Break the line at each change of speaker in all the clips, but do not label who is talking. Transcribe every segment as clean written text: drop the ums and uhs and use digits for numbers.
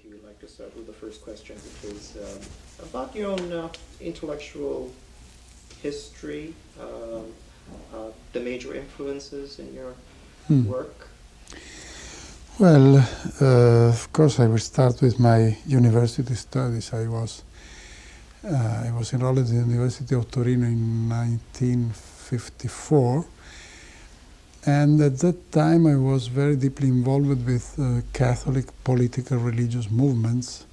if you would like to start with the first question, which is about your own intellectual history, the major influences in your work.
Well, of course, I will start with my university studies. I was enrolled at the University of Turin in 1954, and at that time I was very deeply involved with Catholic political religious movements.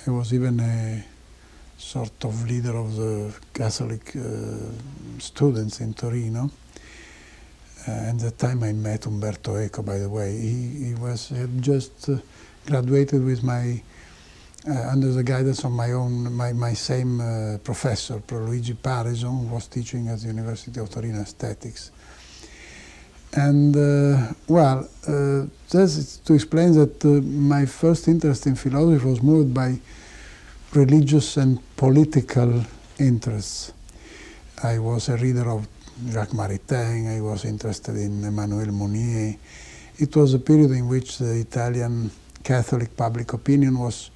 I was even a sort of leader of the Catholic students in Torino. And at the time I met Umberto Eco, by the way. He had just graduated with my, under the guidance of my same professor, Luigi Pareyson, who was teaching at the University of Turin aesthetics. And well, that's to explain that my first interest in philosophy was moved by religious and political interests. I was a reader of Jacques Maritain, I was interested in Emmanuel Mounier. It was a period in which the Italian Catholic public opinion was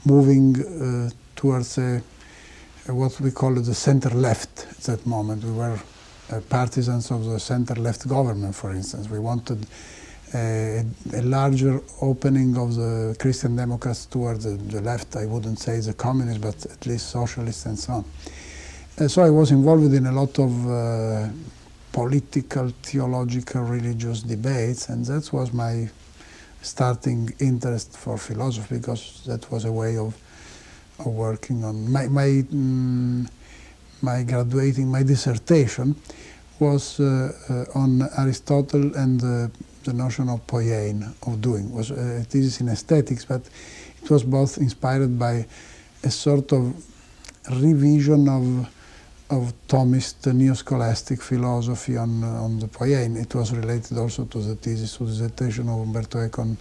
moving towards what we call the center-left at that moment. We were partisans of the center-left government, for instance. We wanted a larger opening of the Christian Democrats towards the left. I wouldn't say the communists, but at least socialists and so on. So I was involved in a lot of political, theological, religious debates, and that was my starting interest for philosophy, because that was a way of working on my dissertation was on Aristotle and the notion of poiein, of doing. It was a thesis in aesthetics, but it was both inspired by a sort of revision of Thomist neo-scholastic philosophy on the poiein. It was related also to the thesis, to the dissertation of Umberto Eco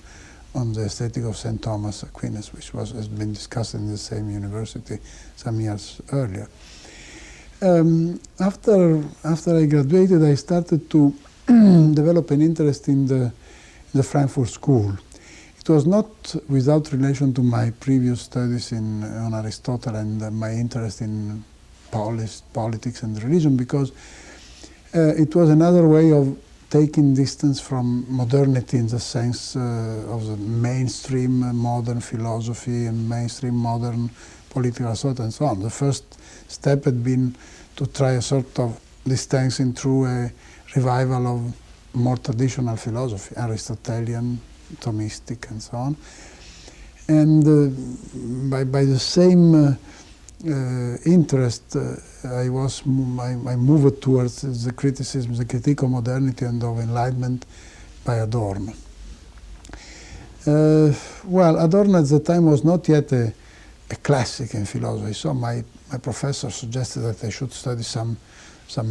on the aesthetic of St. Thomas Aquinas, which has been discussed in the same university some years earlier. After I graduated, I started to develop an interest in the Frankfurt School. It was not without relation to my previous studies on Aristotle and my interest in politics and religion, because it was another way of taking distance from modernity in the sense of the mainstream modern philosophy and mainstream modern political thought and so on. The first step had been to try a sort of distancing through a revival of more traditional philosophy, Aristotelian, Thomistic, and so on. And by the same interest, I moved towards the criticism, the critique of modernity and of enlightenment by Adorno. Well, Adorno at the time was not yet a classic in philosophy, so my professor suggested that I should study some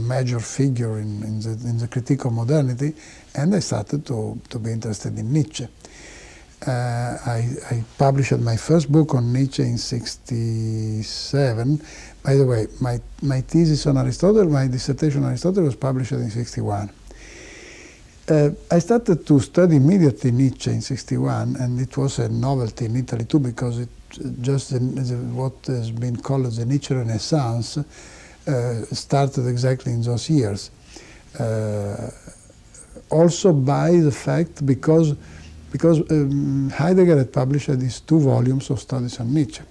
major figure in the critique of modernity, and I started to be interested in Nietzsche. I published my first book on Nietzsche in '67. By the way, my thesis on Aristotle, my dissertation on Aristotle, was published in '61. I started to study immediately Nietzsche in '61, and it was a novelty in Italy too, because it just what has been called the Nietzsche Renaissance started exactly in those years. Also by the fact, because Heidegger had published these 2 volumes of studies on Nietzsche.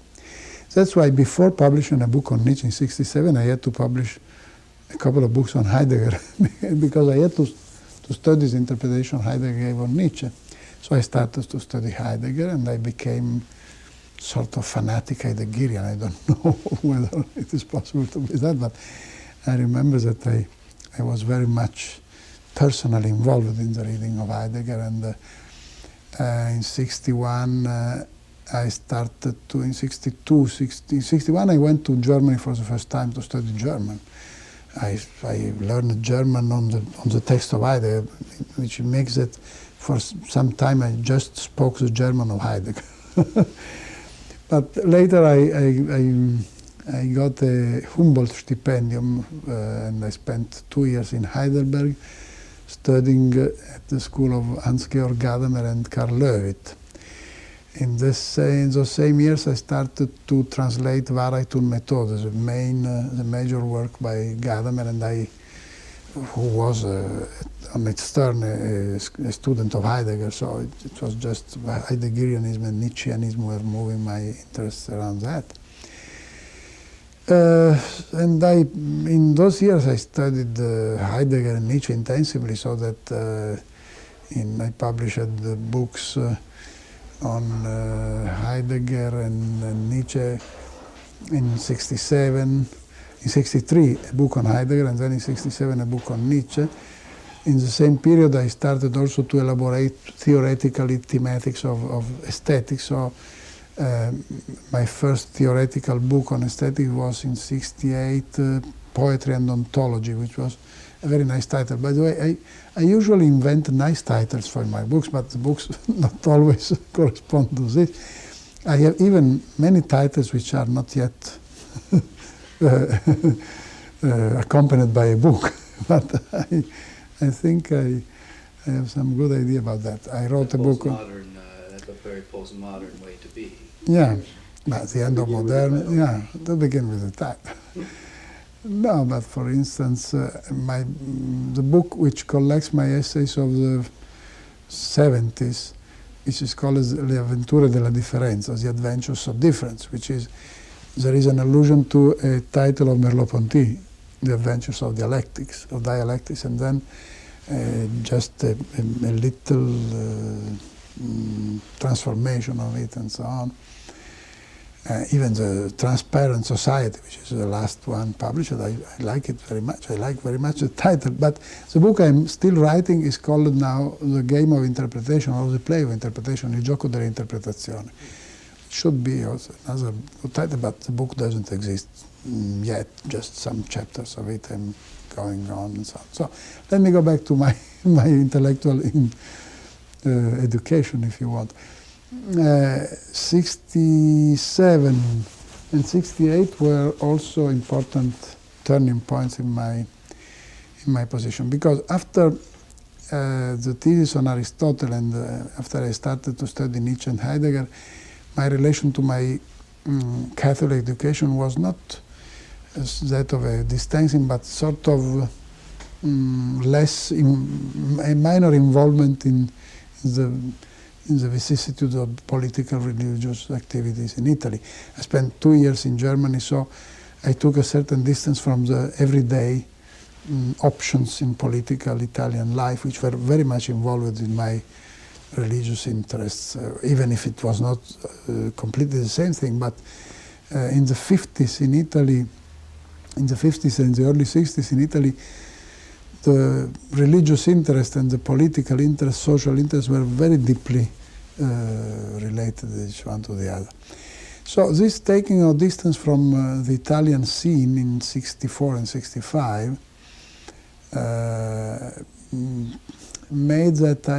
That's why before publishing a book on Nietzsche in '67, I had to publish a couple of books on Heidegger because I had to study the interpretation Heidegger gave on Nietzsche. So I started to study Heidegger, and I became sort of fanatic Heideggerian. I don't know whether it is possible to be that, but I remember that I was very much personally involved in the reading of Heidegger, and in '61 I started to, in '61 I went to Germany for the first time to study German. I learned German on the text of Heidegger, which makes it for some time I just spoke the German of Heidegger. But later I got a Humboldt stipendium, and I spent 2 years in Heidelberg studying at the school of Hans-Georg Gadamer and Karl Löwith. in those same years, I started to translate Wahrheit und Methode, the major work by Gadamer, and who was on its turn a student of Heidegger, so it was just Heideggerianism and Nietzscheanism were moving my interest around that. And in those years, I studied Heidegger and Nietzsche intensively, so that I published books on Heidegger and Nietzsche in 67, in 63 a book on Heidegger, and then in 67 a book on Nietzsche. In the same period I started also to elaborate theoretically thematics of aesthetics. So my first theoretical book on aesthetics was in 68, Poetry and Ontology, which was a very nice title. By the way, I usually invent nice titles for my books, but the books not always correspond to this. I have even many titles which are not yet accompanied by a book, but I think I have some good idea about that. I wrote a book on...
That's a very postmodern way to be.
Yeah, but the end of modern, yeah, to begin with the title. No, but for instance, the book which collects my essays of the 70s, which is called Le avventure della differenza, The Adventures of Difference, which is, there is an allusion to a title of Merleau-Ponty, The Adventures of Dialectics, and then just a little transformation of it and so on. Even the Transparent Society, which is the last one published, I like it very much. I like very much the title. But the book I'm still writing is called now The Game of Interpretation, or The Play of Interpretation, Il gioco dell'interpretazione. It should be also another good title, but the book doesn't exist yet, just some chapters of it and going on and so on. So let me go back to my intellectual education, if you want. 67 and 68 were also important turning points in my position, because after the thesis on Aristotle and after I started to study Nietzsche and Heidegger, my relation to my Catholic education was not that of a distancing, but sort of less, a minor involvement in the vicissitudes of political religious activities in Italy. I spent 2 years in Germany, so I took a certain distance from the everyday options in political Italian life, which were very much involved in my religious interests, even if it was not completely the same thing. But in the 50s in Italy, in the 50s and the early 60s in Italy, the religious interest and the political interest, social interest were very deeply related each one to the other. So this taking a distance from the Italian scene in 64 and 65 made that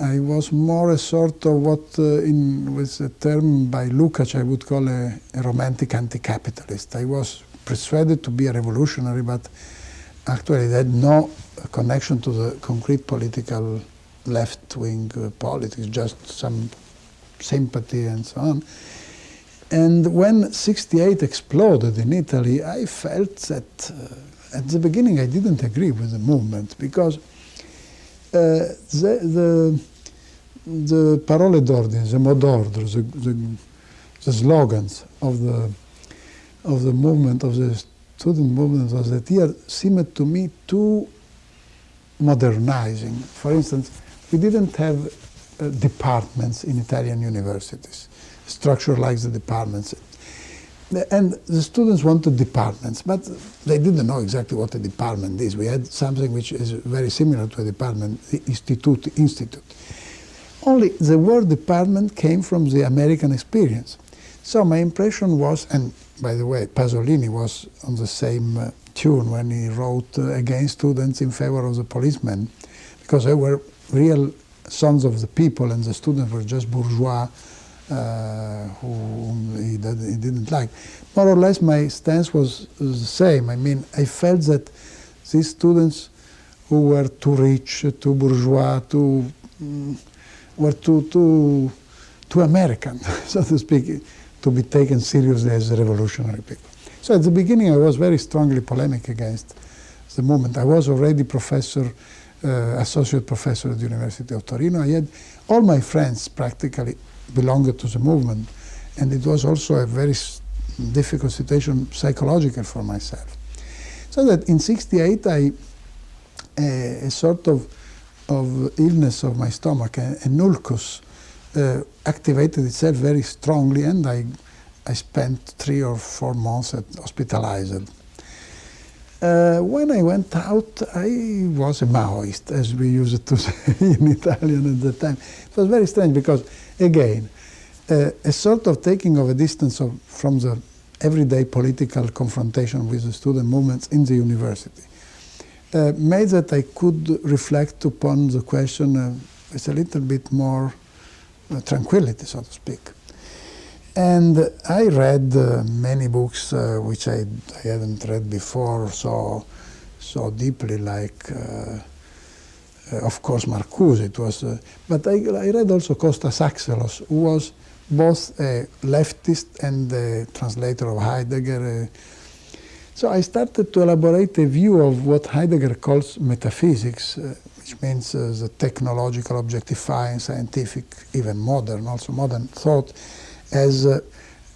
I was more a sort of what, with a term by Lukács, I would call a romantic anti-capitalist. I was persuaded to be a revolutionary, but actually it had no connection to the concrete political left-wing politics, just some sympathy and so on. And when 68 exploded in Italy, I felt that at the beginning I didn't agree with the movement, because the parole d'ordine, the mot d'ordre, the slogans of the movement, of the student movement of that year seemed to me too modernizing. For instance, we didn't have departments in Italian universities, structure like the departments. And the students wanted departments, but they didn't know exactly what a department is. We had something which is very similar to a department, the institute. Only the word department came from the American experience. So my impression was, and by the way, Pasolini was on the same tune when he wrote against students in favor of the policemen, because they were real sons of the people and the students were just bourgeois whom he didn't like. More or less my stance was the same. I mean, I felt that these students who were too rich, too bourgeois, were too too American, so to speak, to be taken seriously as revolutionary people. So at the beginning I was very strongly polemic against the movement. I was already professor, associate professor at the University of Torino. I had all my friends practically belonged to the movement, and it was also a very difficult situation psychological for myself. So that in '68 a sort of illness of my stomach, a ulcus, activated itself very strongly, and I spent 3 or 4 months hospitalized. When I went out, I was a Maoist, as we used to say in Italian at the time. It was very strange because, again, a sort of taking of a distance from the everyday political confrontation with the student movements in the university made that I could reflect upon the question with a little bit more tranquility, so to speak. And I read many books which I hadn't read before so deeply, like, of course, Marcuse. It was, but I read also Kostas Axelos, who was both a leftist and a translator of Heidegger. So I started to elaborate a view of what Heidegger calls metaphysics, which means the technological, objectifying, scientific, even modern, also modern thought, as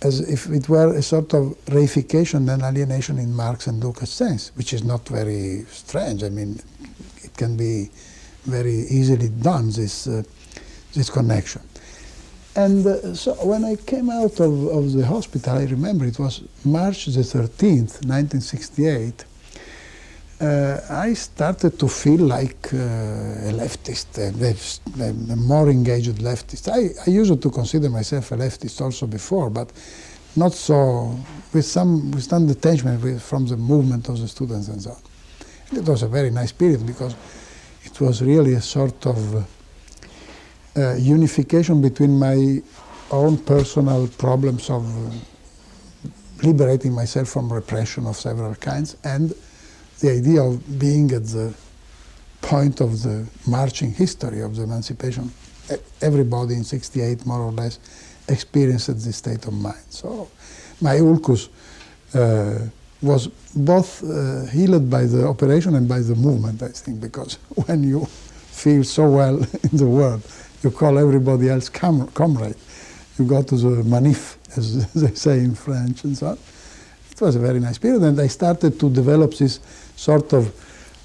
if it were a sort of reification and alienation in Marx and Lukács' sense, which is not very strange. I mean, it can be very easily done, this connection. And so when I came out of the hospital, I remember it was March the 13th, 1968, I started to feel like a leftist, a more engaged leftist. I used to consider myself a leftist also before, but not so, with some detachment from the movement of the students and so on. And it was a very nice period because it was really a sort of unification between my own personal problems of liberating myself from repression of several kinds and the idea of being at the point of the marching history of the emancipation. Everybody in '68, more or less, experienced this state of mind. So my ulcus was both healed by the operation and by the movement, I think, because when you feel so well in the world, you call everybody else comrade. You go to the manif, as they say in French, and so on. It was a very nice period, and I started to develop this sort of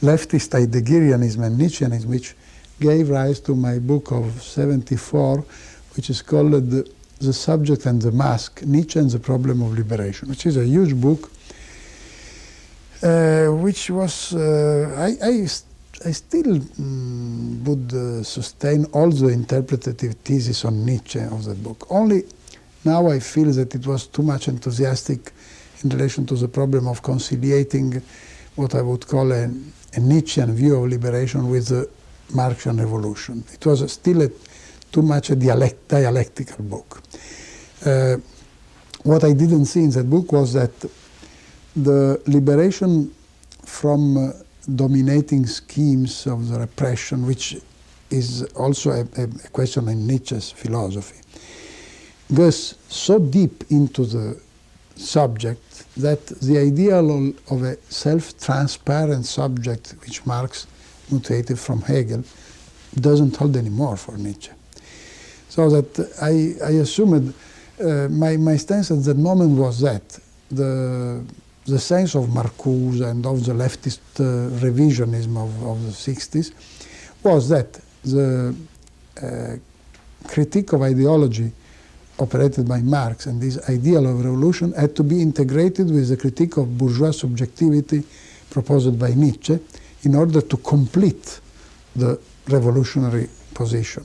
leftist Heideggerianism and Nietzscheanism, which gave rise to my book of '74, which is called The Subject and the Mask, Nietzsche and the Problem of Liberation, which is a huge book, which was, I still would sustain all the interpretative thesis on Nietzsche of that book. Only now I feel that it was too much enthusiastic in relation to the problem of conciliating what I would call a Nietzschean view of liberation with the Marxian revolution. It was still too much a dialectical book. What I didn't see in that book was that the liberation from dominating schemes of the repression, which is also a question in Nietzsche's philosophy, goes so deep into the subject that the ideal of a self-transparent subject, which Marx mutated from Hegel, doesn't hold anymore for Nietzsche. So that I assumed, my stance at that moment was that the sense of Marcuse and of the leftist revisionism of the 60s was that the critique of ideology operated by Marx and this ideal of revolution had to be integrated with the critique of bourgeois subjectivity proposed by Nietzsche in order to complete the revolutionary position.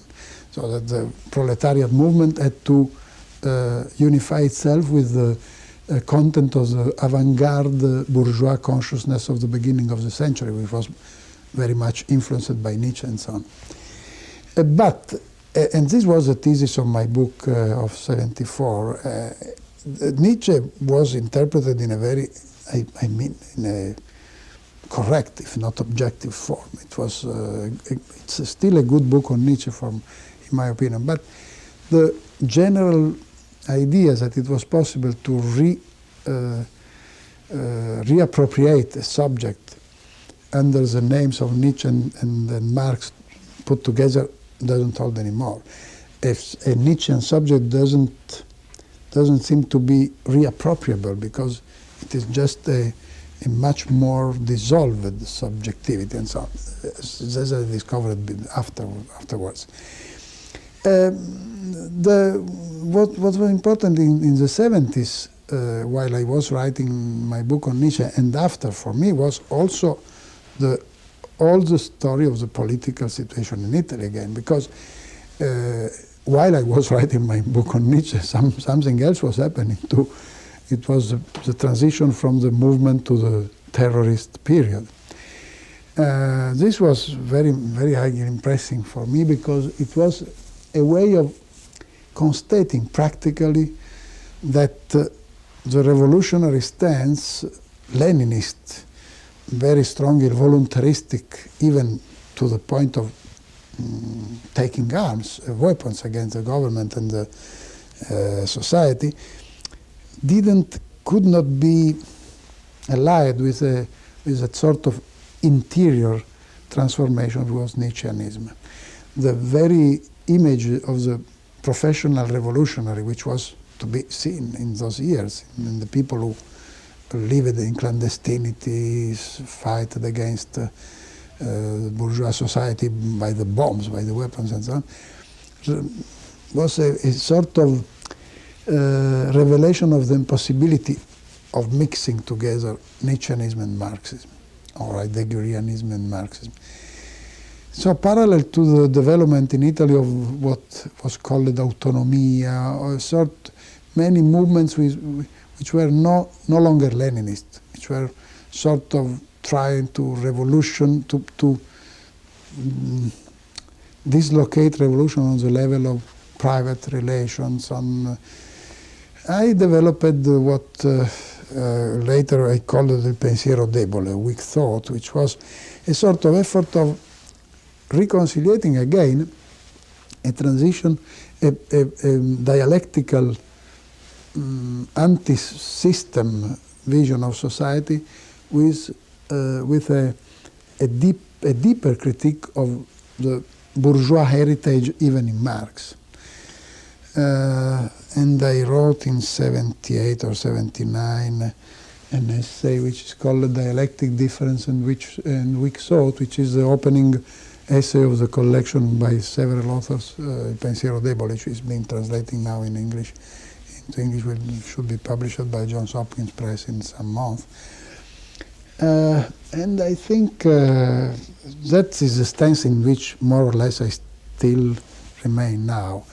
So that the proletariat movement had to unify itself with the content of the avant-garde bourgeois consciousness of the beginning of the century, which was very much influenced by Nietzsche and so on. And this was the thesis of my book of '74. Nietzsche was interpreted in a very, in a correct, if not objective form. It was, it's still a good book on Nietzsche, in my opinion. But the general ideas that it was possible to reappropriate a subject under the names of Nietzsche and Marx put together doesn't hold anymore. If a Nietzschean subject doesn't seem to be reappropriable because it is just a much more dissolved subjectivity and so on. This I discovered afterwards. What was important in the 70s, while I was writing my book on Nietzsche, and after for me, was also all the story of the political situation in Italy again, because while I was writing my book on Nietzsche, something else was happening too. It was the transition from the movement to the terrorist period. This was very, very highly impressive for me because it was a way of constating practically that the revolutionary stance, Leninist, very strongly voluntaristic, even to the point of taking arms, weapons against the government and the society, could not be allied with a sort of interior transformation was Nietzscheanism. The very image of the professional revolutionary, which was to be seen in those years, in the people who lived in clandestinity, fight against bourgeois society by the bombs, by the weapons and so on, was a sort of revelation of the impossibility of mixing together Nietzscheanism and Marxism, or Heideggerianism and Marxism. So parallel to the development in Italy of what was called autonomia, or many movements which were no longer Leninist, which were sort of trying to dislocate revolution on the level of private relations. I developed what later I called il pensiero debole, weak thought, which was a sort of effort of reconciliating again a transition, a dialectical anti-system vision of society with a deeper critique of the bourgeois heritage even in Marx. And I wrote in 78 or 79 an essay which is called Dialectic Difference and Weak Thought, which is the opening essay of the collection by several authors, Il pensiero debole, which is being translated now in English. Into English should be published by Johns Hopkins Press in some month. And I think that is the stance in which more or less I still remain now.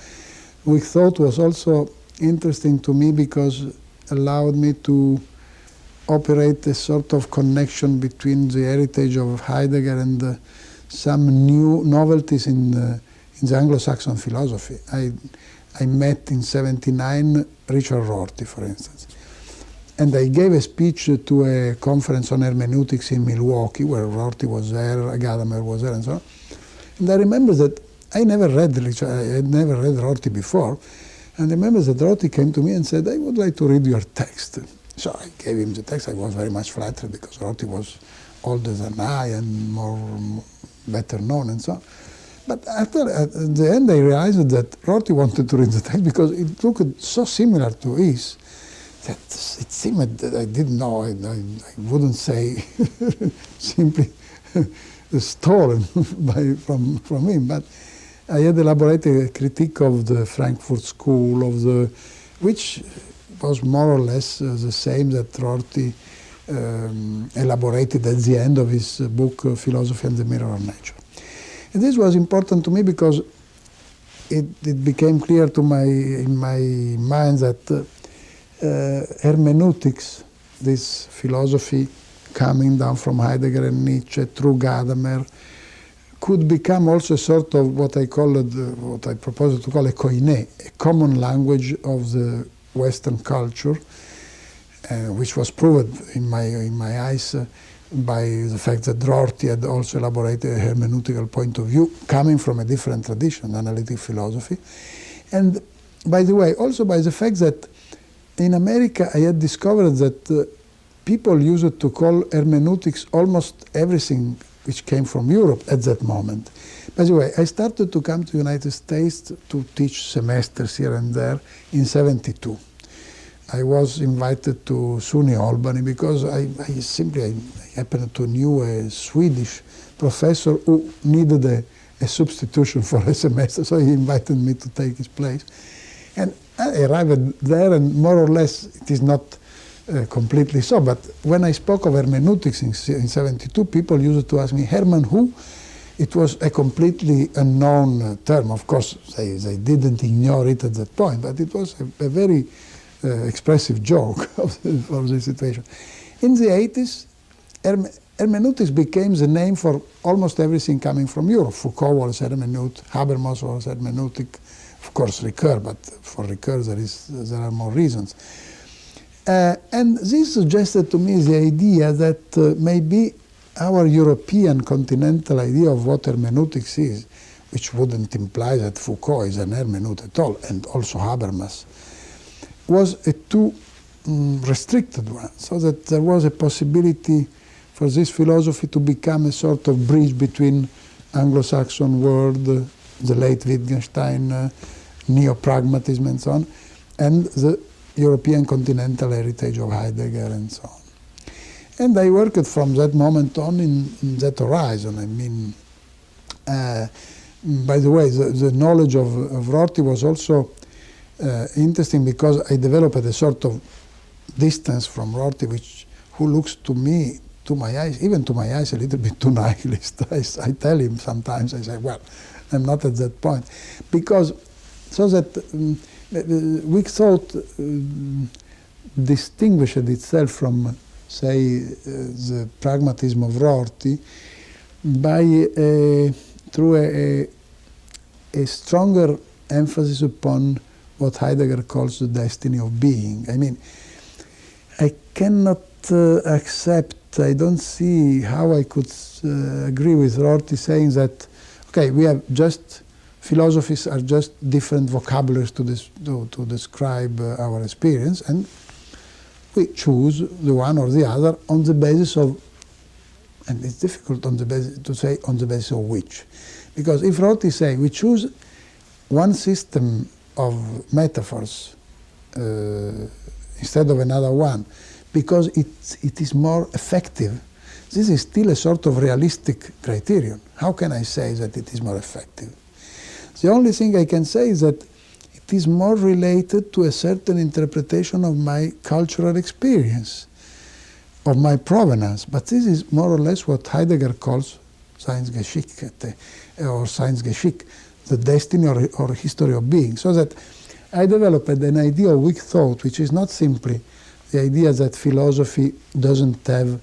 Weak thought was also interesting to me because it allowed me to operate a sort of connection between the heritage of Heidegger and some new novelties in the Anglo-Saxon philosophy. I met in 79 Richard Rorty, for instance. And I gave a speech to a conference on hermeneutics in Milwaukee, where Rorty was there, Gadamer was there, and so on. And I remember that I never read Richard, I had never read Rorty before. And I remember that Rorty came to me and said, I would like to read your text. So I gave him the text. I was very much flattered because Rorty was older than I and better known and so on. But at the end, I realized that Rorty wanted to read the text because it looked so similar to his that it seemed that I didn't know. I wouldn't say simply stolen from him, but I had elaborated a critique of the Frankfurt School, which was more or less the same that Rorty elaborated at the end of his book, Philosophy and the Mirror of Nature. And this was important to me because it became clear in my mind that hermeneutics, this philosophy coming down from Heidegger and Nietzsche through Gadamer, could become also a sort of what I proposed to call a koine, a common language of the Western culture, which was proved in my eyes by the fact that Rorty had also elaborated a hermeneutical point of view coming from a different tradition, analytic philosophy. And by the way, also by the fact that in America I had discovered that people used to call hermeneutics almost everything which came from Europe at that moment. By the way, I started to come to the United States to teach semesters here and there in '72. I was invited to SUNY Albany because I happened to knew a Swedish professor who needed a substitution for a semester, so he invited me to take his place. And I arrived there, and more or less it is not completely so, but when I spoke of hermeneutics in '72, people used to ask me, Herman who? It was a completely unknown term. Of course, they didn't ignore it at that point, but it was a very expressive joke of the situation. In the 80s, hermeneutics became the name for almost everything coming from Europe. Foucault was hermeneut, Habermas was hermeneutic, of course Ricoeur, but for Ricoeur there are more reasons. And this suggested to me the idea that maybe our European continental idea of what hermeneutics is, which wouldn't imply that Foucault is an hermeneut at all, and also Habermas, was a too restricted one, so that there was a possibility for this philosophy to become a sort of bridge between Anglo-Saxon world, the late Wittgenstein, neo-pragmatism and so on, and the European continental heritage of Heidegger and so on. And I worked from that moment on in that horizon. I mean, by the way, the knowledge of Rorty was also interesting because I developed a sort of distance from Rorty, who looks to me, to my eyes, even to my eyes, a little bit too nihilist. I tell him sometimes, I say, well, I'm not at that point. Because, so that weak thought distinguished itself from, say, the pragmatism of Rorty by through a stronger emphasis upon what Heidegger calls the destiny of being. I mean, I cannot accept, I don't see how I could agree with Rorty saying that, okay, we have just, philosophies are just different vocabularies to describe our experience, and we choose the one or the other on the basis of, and it's difficult on the basis, to say on the basis of which. Because if Rorty say we choose one system of metaphors instead of another one because it is more effective, this is still a sort of realistic criterion. How can I say that it is more effective? The only thing I can say is that it is more related to a certain interpretation of my cultural experience, of my provenance. But this is more or less what Heidegger calls Seinsgeschichte, or Seinsgeschick, the destiny or history of being. So that I developed an idea of weak thought, which is not simply the idea that philosophy doesn't have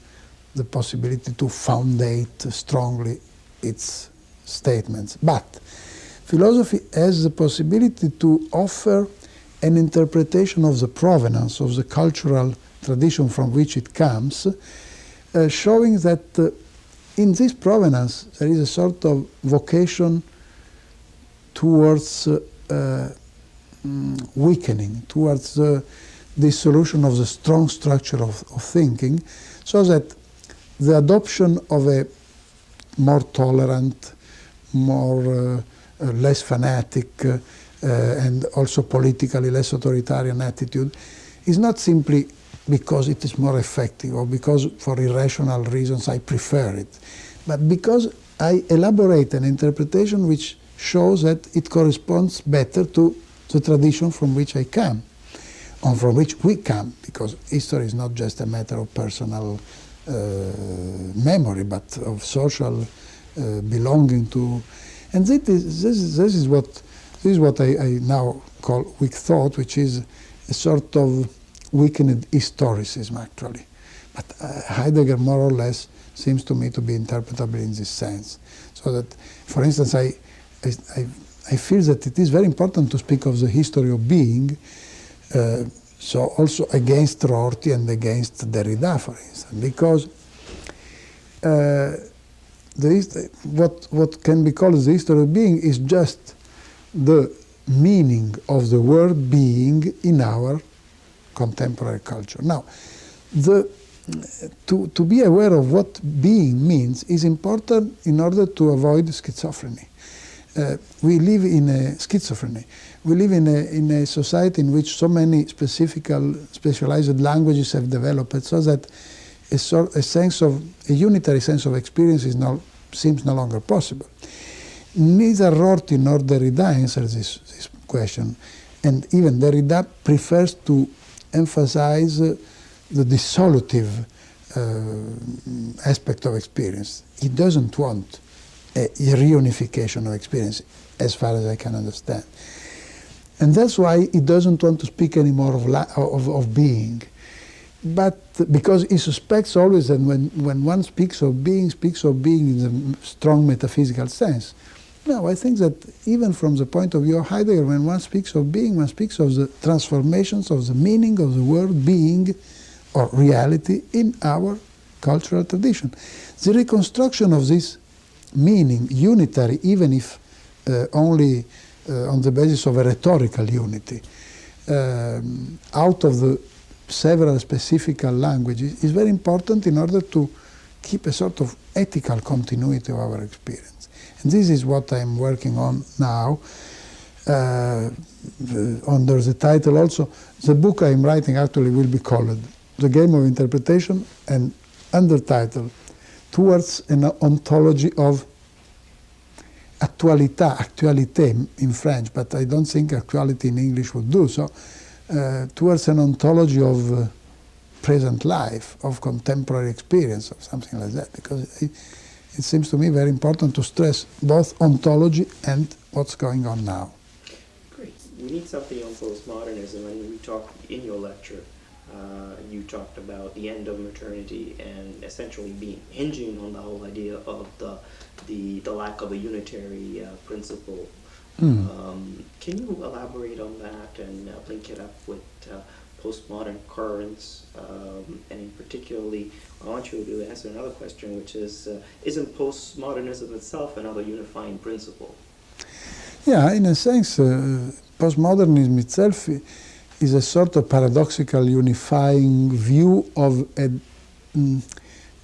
the possibility to foundate strongly its statements, but philosophy has the possibility to offer an interpretation of the provenance of the cultural tradition from which it comes, showing that in this provenance there is a sort of vocation towards weakening, towards the dissolution of the strong structure of thinking, so that the adoption of a more tolerant, more less fanatic and also politically less authoritarian attitude is not simply because it is more effective or because for irrational reasons I prefer it, but because I elaborate an interpretation which shows that it corresponds better to the tradition from which I come, or from which we come, because history is not just a matter of personal memory, but of social belonging to. And this is what I now call weak thought, which is a sort of weakened historicism, actually. But Heidegger, more or less, seems to me to be interpretable in this sense. So that, for instance, I feel that it is very important to speak of the history of being, so also against Rorty and against Derrida, for instance, because what can be called the history of being is just the meaning of the word being in our contemporary culture. Now, to be aware of what being means is important in order to avoid schizophrenia. We live in a schizophrenia. We live in a society in which so many specialized languages have developed, so that a unitary sense of experience seems no longer possible. Neither Rorty nor Derrida answers this question, and even Derrida prefers to emphasize the dissolutive aspect of experience. He doesn't want a reunification of experience, as far as I can understand. And that's why he doesn't want to speak anymore of being. But because he suspects always that when one speaks of being in a strong metaphysical sense. No, I think that even from the point of view of Heidegger, when one speaks of being, one speaks of the transformations of the meaning of the word being or reality in our cultural tradition. The reconstruction of this meaning, unitary, even if only on the basis of a rhetorical unity, out of the several specific languages, is very important in order to keep a sort of ethical continuity of our experience. And this is what I'm working on now, under the title also. The book I'm writing actually will be called The Game of Interpretation, and undertitle, Towards an Ontology of actualité in French, but I don't think actuality in English would do so, towards an ontology of present life, of contemporary experience, or something like that, because it seems to me very important to stress both ontology and what's going on now.
Great. We need something on postmodernism, and we talked in your lecture, you talked about the end of modernity and essentially hinging on the whole idea of the lack of a unitary principle. Can you elaborate on that and link it up with postmodern currents? And in particularly, I want you to answer another question, which is, isn't postmodernism itself another unifying principle?
Yeah, in a sense, postmodernism itself is a sort of paradoxical unifying view of a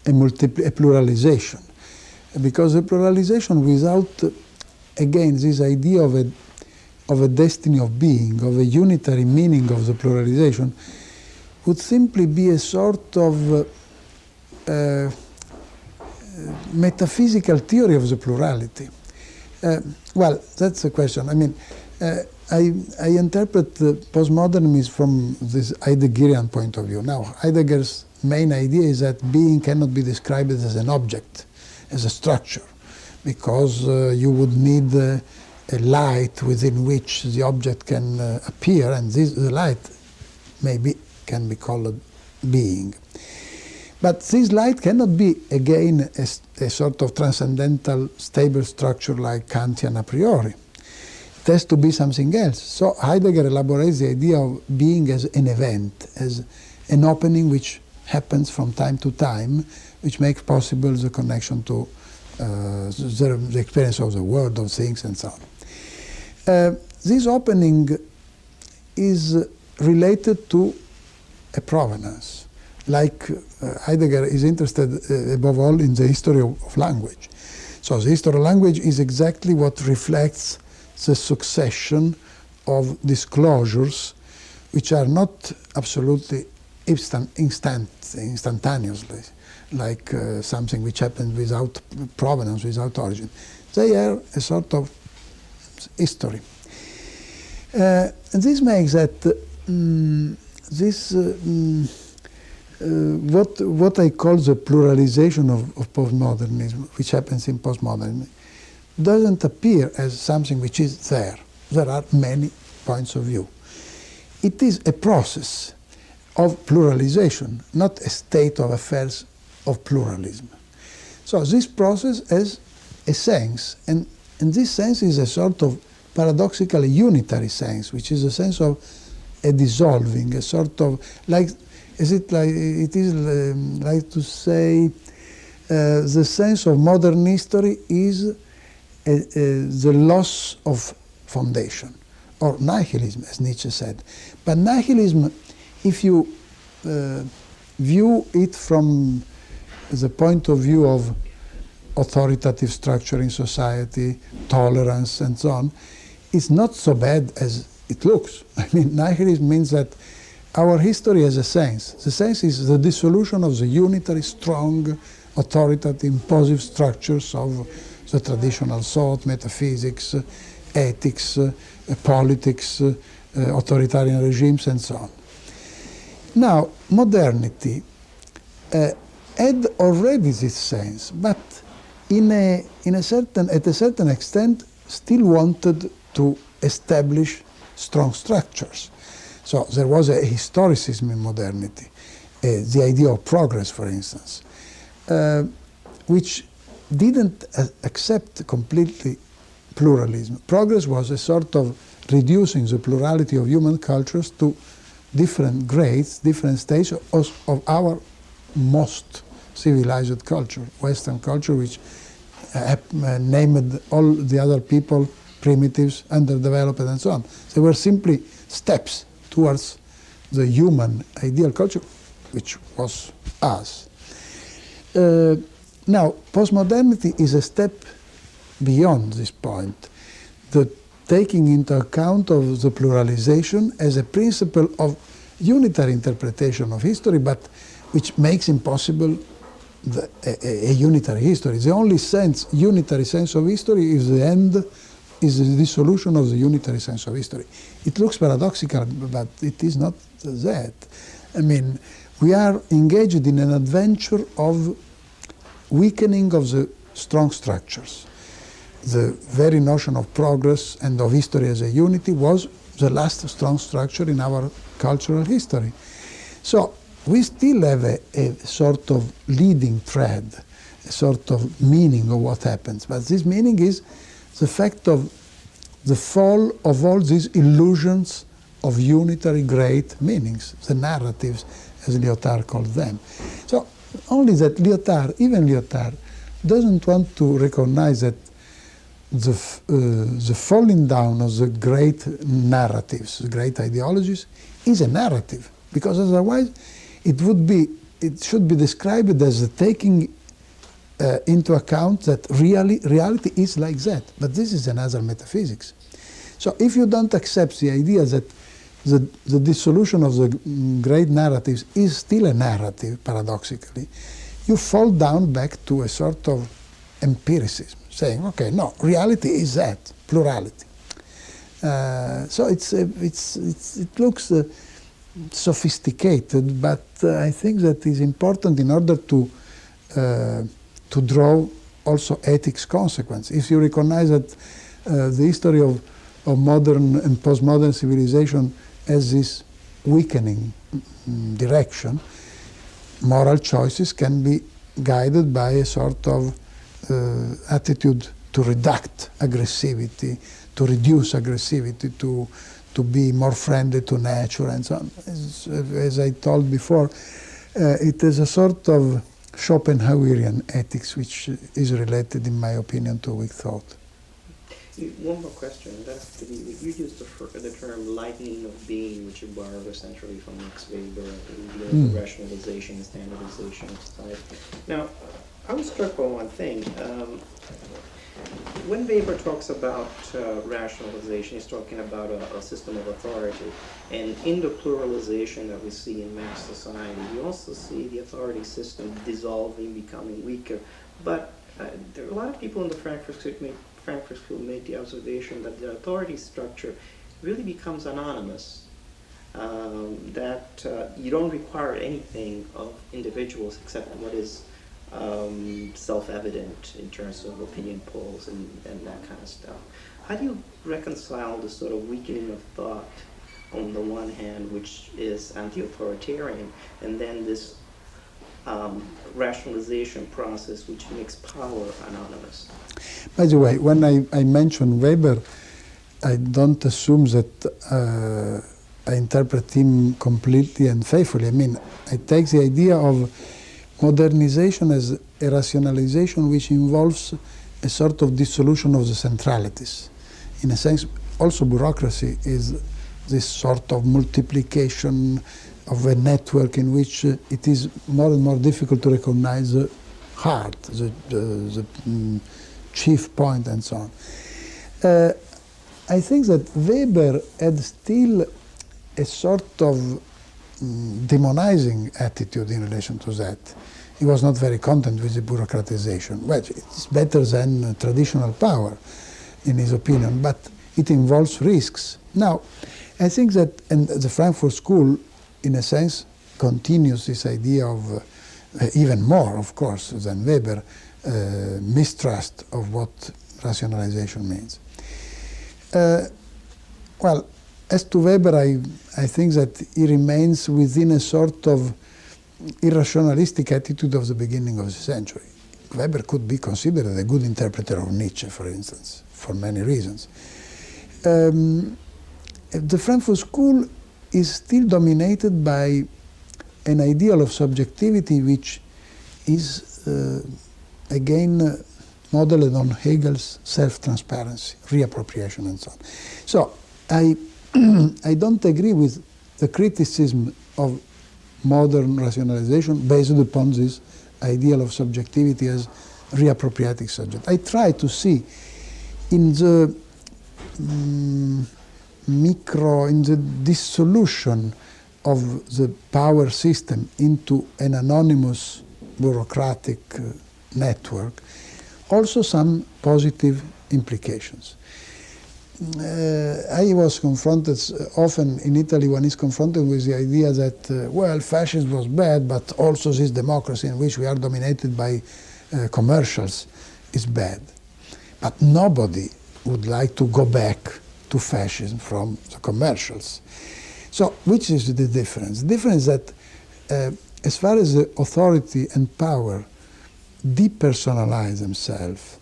pluralization. Because a pluralization without, again, this idea of a destiny of being, of a unitary meaning of the pluralization, would simply be a sort of metaphysical theory of the plurality. Well, that's the question. I mean, I interpret postmodernism from this Heideggerian point of view. Now, Heidegger's main idea is that being cannot be described as an object, as a structure, because you would need a light within which the object can appear, and the light maybe can be called being. But this light cannot be, again, a sort of transcendental, stable structure like Kantian a priori. It has to be something else. So Heidegger elaborates the idea of being as an event, as an opening which happens from time to time, which makes possible the connection to the experience of the world, of things, and so on. This opening is related to a provenance. Like Heidegger is interested above all in the history of language. So the history of language is exactly what reflects the succession of disclosures which are not absolutely instantaneously, like something which happens without provenance, without origin. They are a sort of history. And this makes that what I call the pluralization of postmodernism, which happens in postmodernism, doesn't appear as something which is there. There are many points of view. It is a process of pluralization, not a state of affairs of pluralism. So this process has a sense, and this sense is a sort of paradoxically unitary sense, which is a sense of a dissolving, a sort of like to say the sense of modern history is the loss of foundation, or nihilism, as Nietzsche said. But nihilism, if you view it from the point of view of authoritative structure in society, tolerance, and so on, is not so bad as it looks. I mean, nihilism means that our history has a sense. The sense is the dissolution of the unitary, strong, authoritative, imposive structures of the traditional thought, metaphysics, ethics, politics, authoritarian regimes, and so on. Now, modernity had already this sense, but at a certain extent, still wanted to establish strong structures. So there was a historicism in modernity, the idea of progress, for instance, which didn't accept completely pluralism. Progress was a sort of reducing the plurality of human cultures to different grades, different stages of our most civilized culture, Western culture, which named all the other people primitives, underdeveloped, and so on. They were simply steps towards the human ideal culture, which was us. Now, postmodernity is a step beyond this point, the taking into account of the pluralization as a principle of unitary interpretation of history, but which makes impossible a unitary history. The only unitary sense of history is the dissolution of the unitary sense of history. It looks paradoxical, but it is not that. I mean, we are engaged in an adventure of weakening of the strong structures. The very notion of progress and of history as a unity was the last strong structure in our cultural history. So we still have a sort of leading thread, a sort of meaning of what happens. But this meaning is the fact of the fall of all these illusions of unitary great meanings, the narratives, as Lyotard called them. So only that even Lyotard, doesn't want to recognize that the falling down of the great narratives, the great ideologies, is a narrative, because otherwise it should be described as the taking into account that reality is like that. But this is another metaphysics. So if you don't accept the idea that the dissolution of the great narratives is still a narrative, paradoxically, you fall down back to a sort of empiricism, saying, okay, no, reality is that, plurality. So it looks sophisticated, but I think that is important in order to draw also ethics consequence. If you recognize that the history of modern and postmodern civilization has this weakening direction, moral choices can be guided by a sort of attitude to reduct aggressivity, to reduce aggressivity, to be more friendly to nature and so on. As I told before, it is a sort of Schopenhauerian ethics which is related, in my opinion, to weak thought.
One more question. That's you used the term lightening of being, which you borrowed essentially from Max Weber, the rationalization and standardization of society. Now, I was struck by one thing. When Weber talks about rationalization, he's talking about a system of authority. And in the pluralization that we see in mass society, we also see the authority system dissolving, becoming weaker. But there are a lot of people in the Frankfurt School made the observation that the authority structure really becomes anonymous, that you don't require anything of individuals except what is self-evident in terms of opinion polls and that kind of stuff. How do you reconcile the sort of weakening of thought on the one hand, which is anti-authoritarian, and then this rationalization process which makes power anonymous?
By the way, when I mention Weber, I don't assume that I interpret him completely and faithfully. I mean, I take the idea of modernization as a rationalization which involves a sort of dissolution of the centralities. In a sense, also bureaucracy is this sort of multiplication of a network in which it is more and more difficult to recognize the heart, the chief point, and so on. I think that Weber had still a sort of demonizing attitude in relation to that. He was not very content with the bureaucratization. Well, it's better than traditional power, in his opinion, but it involves risks. Now, I think that, and the Frankfurt School, in a sense, continues this idea of, even more, of course, than Weber, mistrust of what rationalization means. Well, as to Weber, I think that he remains within a sort of irrationalistic attitude of the beginning of the century. Weber could be considered a good interpreter of Nietzsche, for instance, for many reasons. The Frankfurt School is still dominated by an ideal of subjectivity which is, again, modeled on Hegel's self-transparency, reappropriation, and so on. So I don't agree with the criticism of modern rationalization based upon this ideal of subjectivity as reappropriating subject. I try to see in the in the dissolution of the power system into an anonymous bureaucratic network, also some positive implications. I was confronted, often in Italy one is confronted with the idea that, well, fascism was bad, but also this democracy in which we are dominated by commercials is bad. But nobody would like to go back to fascism from the commercials. So which is the difference? The difference is that as far as the authority and power depersonalize themselves,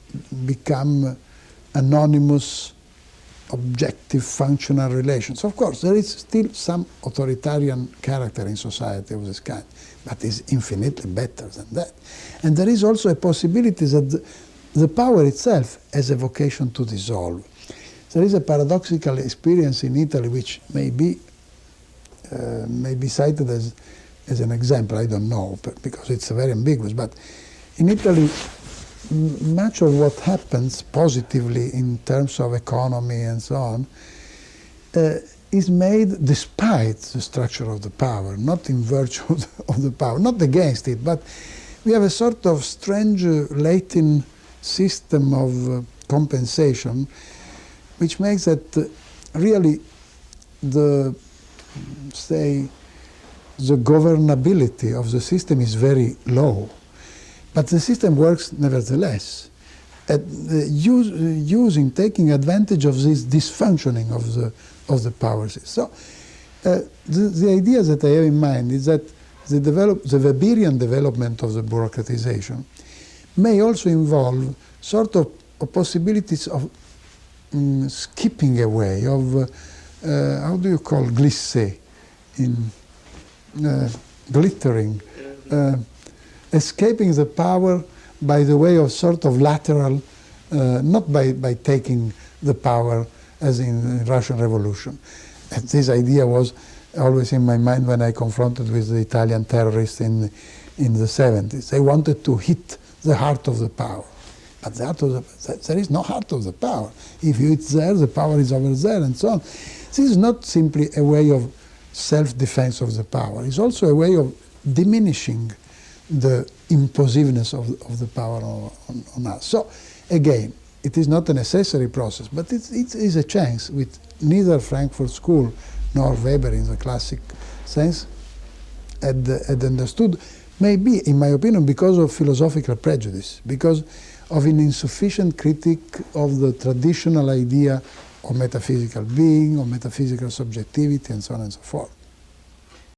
become anonymous, objective, functional relations. Of course, there is still some authoritarian character in society of this kind, but it's infinitely better than that. And there is also a possibility that the power itself has a vocation to dissolve. There is a paradoxical experience in Italy which may be cited as an example, I don't know, because it's very ambiguous, but in Italy, much of what happens positively in terms of economy and so on is made despite the structure of the power, not in virtue of the power, not against it, but we have a sort of strange Latin system of compensation which makes that really the governability of the system is very low. But the system works nevertheless, taking advantage of this dysfunctioning of the power system. So the idea that I have in mind is that the Weberian development of the bureaucratization may also involve sort of possibilities of skipping away, of how do you call glissé in glittering, escaping the power by the way of sort of lateral, not by taking the power as in the Russian Revolution. And this idea was always in my mind when I confronted with the Italian terrorists in the 70s. They wanted to hit the heart of the power. But there is no heart of the power. If it's there, the power is over there, and so on. This is not simply a way of self-defense of the power. It's also a way of diminishing the imposiveness of the power on us. So, again, it is not a necessary process, but it is a chance which neither Frankfurt School nor Weber in the classic sense had understood, maybe, in my opinion, because of philosophical prejudice, because of an insufficient critique of the traditional idea of metaphysical being, of metaphysical subjectivity, and so on and so forth.